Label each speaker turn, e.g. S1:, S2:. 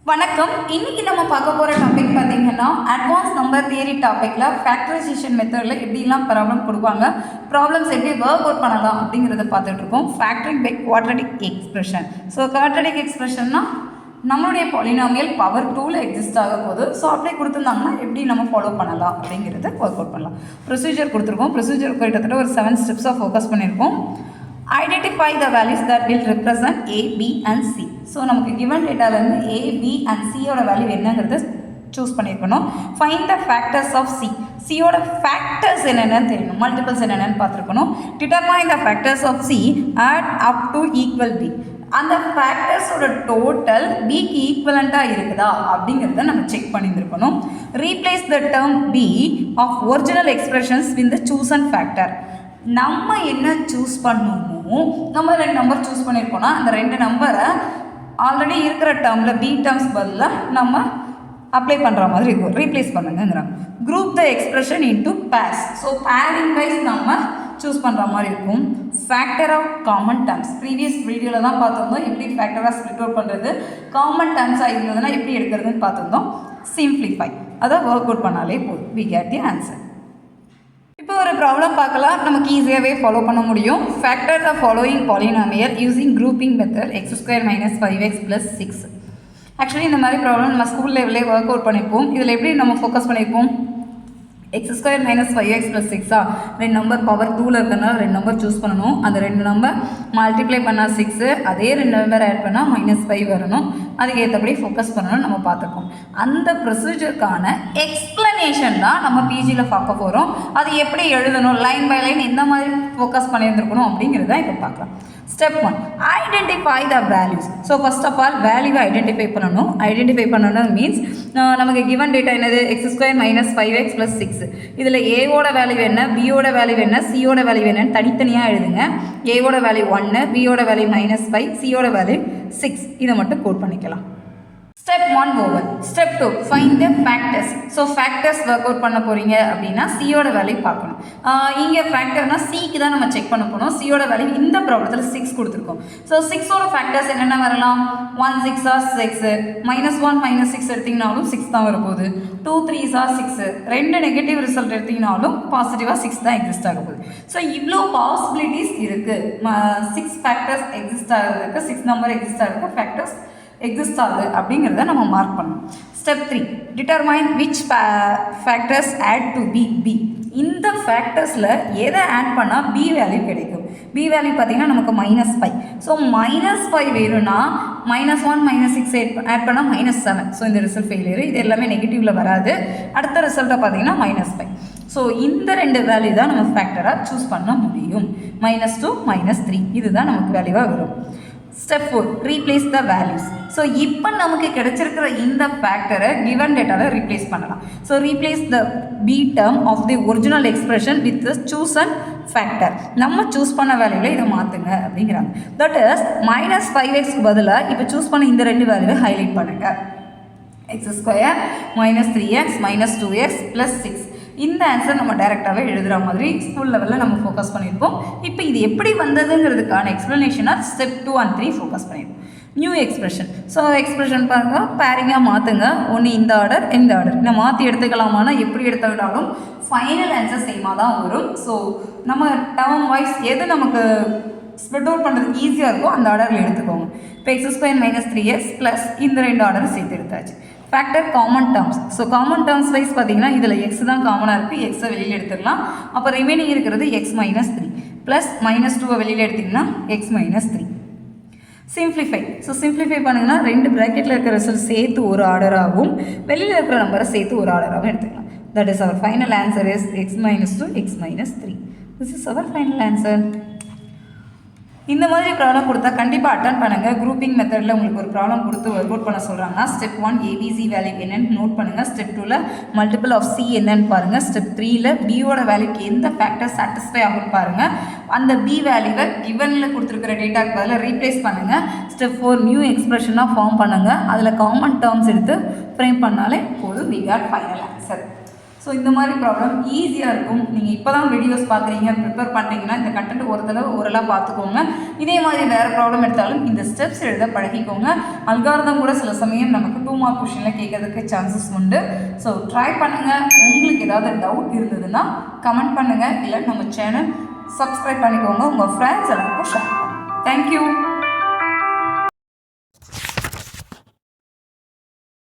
S1: வணக்கம். இன்னைக்கு நம்ம பார்க்க போகிற டாபிக் பார்த்தீங்கன்னா அட்வான்ஸ் நம்பர் தியரி டாப்பிக்கில் ஃபேக்டரைசேஷன் மெத்தடில் எப்படிலாம் ப்ராப்ளம் கொடுப்பாங்க, ப்ராப்ளம்ஸ் எப்படி ஒர்க் அவுட் பண்ணலாம் அப்படிங்கிறத பார்த்துட்டு இருக்கோம். Factoring by quadratic expression. So quadratic எக்ஸ்பிரஷன்னா நம்மளுடைய பாலினாமியல் பவர் 2ல் எக்ஸிஸ்ட் ஆக போகுது. ஸோ அப்படியே கொடுத்துருந்தாங்கன்னா எப்படி நம்ம ஃபாலோ பண்ணலாம் அப்படிங்கிறத ஒர்க் அவுட் பண்ணலாம். ப்ரொசீஜர் கொடுத்துருக்கோம். ப்ரொசீஜர் கிட்டத்தட்ட ஒரு 7 ஸ்டெப்ஸாக ஃபோக்கஸ் பண்ணியிருக்கோம். Identify the values that will represent A, B and C. So நமக்கு given டேட்டாலேருந்து A, B and C ஓட வேல்யூ என்னங்கிறத சூஸ் பண்ணியிருக்கணும். Find the factors of C. சியோட ஃபேக்டர்ஸ் என்னென்னு தெரியணும், மல்டிபிள்ஸ் என்னென்னு பார்த்துருக்கணும். Determine the factors of C add up to equal B. அந்த ஃபேக்டர்ஸோட டோட்டல் பிக்கு ஈக்குவலண்ட்டாக இருக்குதா அப்படிங்கிறத நம்ம செக் பண்ணியிருக்கணும். Replace the term B of original expressions with the chosen factor. நம்ம என்ன சூஸ் பண்ணணுமோ, நம்ம 2 நம்பர் சூஸ் பண்ணியிருக்கோன்னா அந்த 2 நம்பரை ஆல்ரெடி இருக்கிற டேர்மில் பி டேர்ம்ஸ் பதிலாக நம்ம அப்ளை பண்ணுற மாதிரி இருக்கும். ரீப்ளேஸ் பண்ணுங்கிறாங்க. Group the expression into pairs. So pairing wise நம்ம சூஸ் பண்ணுற மாதிரி இருக்கும். Factor of common terms. Previous வீடியோவில் தான் பார்த்துருந்தோம் எப்படி ஃபேக்டராக ஸ்ப்ளிட் அவுட் பண்ணுறது, காமன் டேர்ம்ஸாக இருந்ததுன்னா எப்படி எடுக்கிறதுன்னு பார்த்துருந்தோம். சிம்ப்ளிஃபை, அதை ஒர்க் அவுட் பண்ணாலே போதும். We get the answer. இப்போ ஒரு ப்ராப்ளம் பார்க்கலாம், நமக்கு ஈஸியாகவே ஃபாலோ பண்ண முடியும். Factor the following polynomial using grouping method x² - 5x + 6. Actually இந்த மாதிரி ப்ராப்ளம் நம்ம ஸ்கூல் லெவலே ஒர்க் அவுட் பண்ணியிருப்போம். இதில் எப்படி நம்ம ஃபோக்கஸ் பண்ணியிருப்போம், x² - 5x + 6 2 நம்பர் பவர் 2ல் இருக்கிறதுனால 2 நம்பர் சூஸ் பண்ணணும். அந்த 2 நம்பர் மல்டிப்ளை பண்ணால் 6, அதே 2 நம்பர் ஆட் பண்ணால் -5 வரணும். அதுக்கு ஏற்றபடி ஃபோக்கஸ் பண்ணணும் நம்ம பார்த்துருக்கோம். அந்த ப்ரொசீஜருக்கான எக்ஸ்ப்ளனேஷன் தான் நம்ம பிஜியில் பார்க்க போகிறோம். அது எப்படி எழுதணும், லைன் பை லைன் எந்த மாதிரி ஃபோக்கஸ் பண்ணியிருந்துருக்கணும் அப்படிங்கிறத இப்போ பார்க்கலாம். Step 1, identify the values. So first of all வேல்யூவை ஐடென்டிஃபை பண்ணணும். ஐடென்டிஃபை பண்ணணும் மீன்ஸ் நமக்கு கிவன் டேட்டா என்னது, x² - 5x + 6. இதில் ஏவோட வேல்யூ என்ன, பியோட வேல்யூ என்ன, சியோட வேல்யூ என்னன்னு தனித்தனியாக எழுதுங்க. ஏவோட வேல்யூ 1, பியோட வேல்யூ -5, சியோட வேல்யூ 6. இதை மட்டும் கோட் பண்ணிக்கலாம். Step 1 over. Step 2, find the factors. So factors work out பண்ண போகிறீங்க அப்படின்னா சியோட வேல்யூ பார்க்கணும். இங்கே ஃபேக்டர்னால் சிக்கு தான் நம்ம செக் பண்ண போகணும். சியோட வேல்யூ இந்த ப்ராப்ளத்தில் 6 கொடுத்துருக்கோம். ஸோ 6ஓட ஃபேக்டர்ஸ் என்னென்ன வரலாம், 1 6 are 6, -1 - 6 எடுத்திங்கனாலும் 6 தான் வரப்போகுது. 2 3 are 6, 2 நெகட்டிவ் ரிசல்ட் எடுத்திங்கனாலும் பாசிட்டிவாக 6 தான் எக்ஸிஸ்ட் ஆக போகுது. ஸோ இவ்வளோ பாசிபிலிட்டிஸ் இருக்குது. 6 ஃபேக்டர்ஸ் எக்ஸிஸ்ட் ஆகிறதுக்கு, 6 நம்பர் எக்ஸிஸ்ட் ஆகிறதுக்கு ஃபேக்டர்ஸ் எக்ஸிஸ்ட் ஆகுது அப்படிங்கிறத நம்ம மார்க் பண்ணணும். Step 3, determine which factors add to b. இந்த ஃபேக்டர்ஸில் எதை ஆட் பண்ணால் பி வேல்யூ கிடைக்கும். பி வேல்யூ பார்த்திங்கன்னா நமக்கு -5. ஸோ -5 வேணும்னா -1 - 6 ஆட் பண்ணால் -7. ஸோ இந்த ரிசல்ட் ஃபெயிலியர். இது எல்லாமே நெகட்டிவில் வராது. அடுத்த ரிசல்ட்டை பார்த்திங்கன்னா -5. ஸோ இந்த 2 வேல்யூ தான் நம்ம ஃபேக்டராக சூஸ் பண்ண முடியும். -2 -3 இதுதான் நமக்கு வேல்யூவாக வரும். Step 4, replace the values. So இப்போ நமக்கு கிடைச்சிருக்கிற இந்த ஃபேக்டரை கிவன் டேட்டாவில் ரீப்ளேஸ் பண்ணலாம். So replace the b term of the original expression with the chosen factor. நம்ம சூஸ் பண்ண வேல்யூவில் இதை மாற்றுங்க அப்படிங்கிறாங்க. தட் இஸ் -5xக்கு பதிலாக இப்போ சூஸ் பண்ண இந்த 2 வேல்யூவை ஹைலைட் பண்ணுங்கள். x² - 3x - 2x + 6. இந்த ஆன்சர் நம்ம டைரெக்டாகவே எழுதுகிற மாதிரி ஸ்கூல் லெவலில் நம்ம ஃபோக்கஸ் பண்ணியிருப்போம். இப்போ இது எப்படி வந்ததுங்கிறதுக்கான எக்ஸ்ப்ளனேஷனாக ஸ்டெப் 2 and 3 ஃபோக்கஸ் பண்ணியிருப்போம். New expression. ஸோ எக்ஸ்பிரஷன் பாருங்கள், பேரிங்காக மாற்றுங்க. ஒன்று இந்த ஆர்டர், இந்த ஆர்டர். நான் மாற்றி எடுத்துக்கலாமான்னா எப்படி எடுத்துக்கிட்டாலும் ஃபைனல் ஆன்சர் சேமாக தான் வரும். ஸோ நம்ம டேர்ம் வைஸ் எது நமக்கு ஸ்ப்ரெட் அவுட் பண்ணுறதுக்கு ஈஸியாக இருக்கோ அந்த ஆர்டரில் எடுத்துக்கோங்க. இப்போ x² - 3x ப்ளஸ் இந்த 2 ஆர்டர் சேர்த்து எடுத்தாச்சு. Factor common terms. So common terms wise பார்த்தீங்கன்னா இதில் எக்ஸ் தான் காமனாக இருக்குது. எக்ஸை வெளியில் எடுத்துடலாம். அப்போ ரிமைனிங் இருக்கிறது x - 3 ப்ளஸ் -2 வெளியில் எடுத்திங்கன்னா x - 3. சிம்ப்ளிஃபை. ஸோ சிம்ப்ளிஃபை பண்ணிங்கன்னா 2 ப்ராக்கெட்டில் இருக்கிற ரிசல்ட் சேர்த்து ஒரு ஆர்டராகவும் வெளியில் இருக்கிற நம்பரை சேர்த்து ஒரு ஆர்டராகவும் எடுத்துக்கலாம். That is our final answer is x - 2 x - 3. This is our final answer. இந்த மாதிரி ப்ராப்ளம் கொடுத்தா கண்டிப்பாக அட்டன் பண்ணுங்கள். குரூப்பிங் மெத்தடில் உங்களுக்கு ஒரு ப்ராப்ளம் கொடுத்து ஒர்க் அவுட் பண்ண சொல்கிறாங்கன்னா ஸ்டெப் 1 ஏபிசி வேல்யூ என்னென்னு நோட் பண்ணுங்கள். ஸ்டெப் 2ல் மல்டிபிள் ஆஃப் சி என்னன்னு பாருங்கள். ஸ்டெப் 3ல் பியோட வேல்யூக்கு எந்த ஃபேக்டர் சாட்டிஸ்ஃபை ஆகும்னு பாருங்கள். அந்த பி வேல்யூவை கிவனில் கொடுத்துருக்கிற டேட்டாக்கு பதில் ரீப்ளேஸ் பண்ணுங்கள். ஸ்டெப் 4 நியூ எக்ஸ்பிரஷனாக ஃபார்ம் பண்ணுங்கள். அதில் காமன் டேர்ம்ஸ் எடுத்து ஃப்ரேம் பண்ணாலே போதும். We got final answer. So இந்த மாதிரி ப்ராப்ளம் ஈஸியாக இருக்கும். நீங்கள் இப்போ தான் வீடியோஸ் பார்க்குறீங்க, ப்ரிப்பேர் பண்ணுறீங்கன்னா இந்த கண்டென்ட் ஒரு தடவை ஓரளவு பார்த்துக்கோங்க. இதே மாதிரி வேறு ப்ராப்ளம் எடுத்தாலும் இந்த ஸ்டெப்ஸ் எழுத பழகிக்கோங்க. அல்காரிதம் கூட சில சமயம் நமக்கு 2 மார்க் கொஷனில் கேட்கறதுக்கு சான்சஸ் உண்டு. ஸோ ட்ரை பண்ணுங்கள். உங்களுக்கு ஏதாவது டவுட் இருந்ததுன்னா கமெண்ட் பண்ணுங்கள், இல்லை நம்ம சேனல் சப்ஸ்கிரைப் பண்ணிக்கோங்க. உங்கள் ஃப்ரெண்ட்ஸ் எல்லாருக்கும் ஷேர் பண்ணுங்கள். தேங்க்யூ.